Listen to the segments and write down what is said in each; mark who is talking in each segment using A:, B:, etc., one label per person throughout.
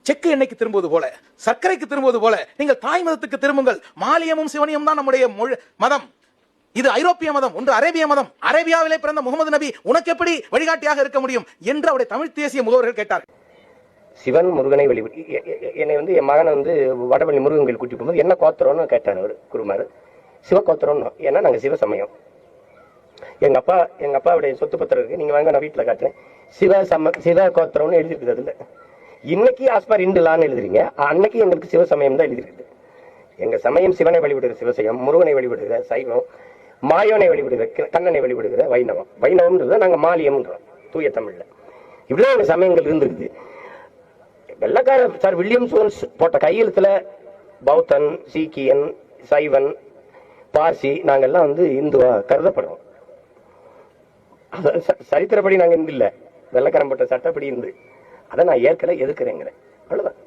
A: செக்கு எண்ணெய்க்கு திரும்புவது போல, சர்க்கரைக்கு திரும்புவது போல நீங்கள் தாய் மதத்துக்கு திரும்புங்கள். மாலியமும் சிவனியும் தான் நம்முடைய மதம். இது ஐரோப்பிய மதம், ஒன்று அரேபிய மதம். அரேபியாவிலே பிறந்த முகமது நபி உனக்கு எப்படி வழிகாட்டியாக இருக்க முடியும் என்று அவருடைய தமிழ் தேசிய முகவர்கள் கேட்டார்.
B: சிவன் முருகனை வழிபட்டு என்னை என் மகனை வடபள்ளி முருகன் கோயில் கூட்டி போகும்போது என்ன கோத்திரம்னு கேட்டார் அவர் குருமார். சிவகோத்திரம். ஏன்னா நாங்கள் சிவ சமயம். எங்க அப்பாவுடைய சொத்து பத்திரம் இருக்கு, நீங்க வாங்க நான் வீட்டில் காட்டுறேன். சிவ கோத்திரம்னு எழுதிருக்குது. அதுல இன்னைக்கு ஆஸ்பார் இந்துலான்னு எழுதுறீங்க, அன்னைக்கு எங்களுக்கு சிவ சமயம் தான் எழுதிருக்குது. எங்க சமயம் சிவனை வழிபடுகிற சிவசையம், முருகனை வழிபடுகிற சைவம், மாயோனை வழிபடுகிற கண்ணனை வழிபடுகிற வைணவம். வைணவம்ன்றத நாங்க மாலியம்ன்றோம் தூய தமிழ்ல. இப்படிதான் எங்க சமயங்கள் இருந்திருக்கு. வெள்ளக்கார சார் வில்லியம் சோன்ஸ் போட்ட கையெழுத்துல பௌத்தன், சீக்கியன், சைவன், பார்சி நாங்கெல்லாம் இந்துவா கருதப்படுறோம். சரித்திரப்படி நாங்க இந்து இல்ல, வெள்ளக்காரன் போட்ட சட்டப்படி இந்து. அதை நான் ஏற்கனவே எதுக்குறேங்கிறேன், அவ்வளவுதான்.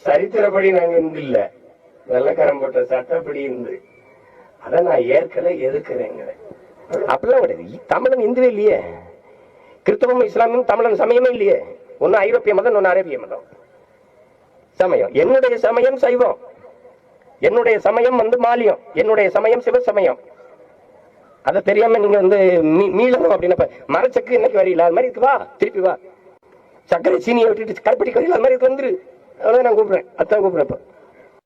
B: சரித்திரப்படி நாங்க இந்து இல்ல, வெள்ளக்காரன் போட்ட சட்டப்படி இந்து. அதை நான் ஏற்கனவே எதுக்குறேங்கிறேன். அப்படிலாம் கிடையாது. தமிழன் இந்துவே இல்லையே, கிறிஸ்தவம் இஸ்லாமியும் தமிழன் சமயமே இல்லையே. ஒன்னு ஐரோப்பிய மதம், ஒன்னு அரேபிய மதம். சமயம் என்னுடைய சமயம் சைவம், என்னுடைய சமயம் மாலியம், என்னுடைய சமயம் சிவ சமயம். அதை தெரியாம நீங்க மீளணும் அப்படின்னா மரச்சக்கு இன்னைக்கு வரையில அது மாதிரி இருக்கு, வா திருப்பி வா. சக்கரை சீனியை விட்டுட்டு கருப்பட்டி கரையில் அது மாதிரி வந்துரு. அவ்வளவுதான் நான் கூப்பிடுறேன், அத்தான் கூப்பிடுறேன்.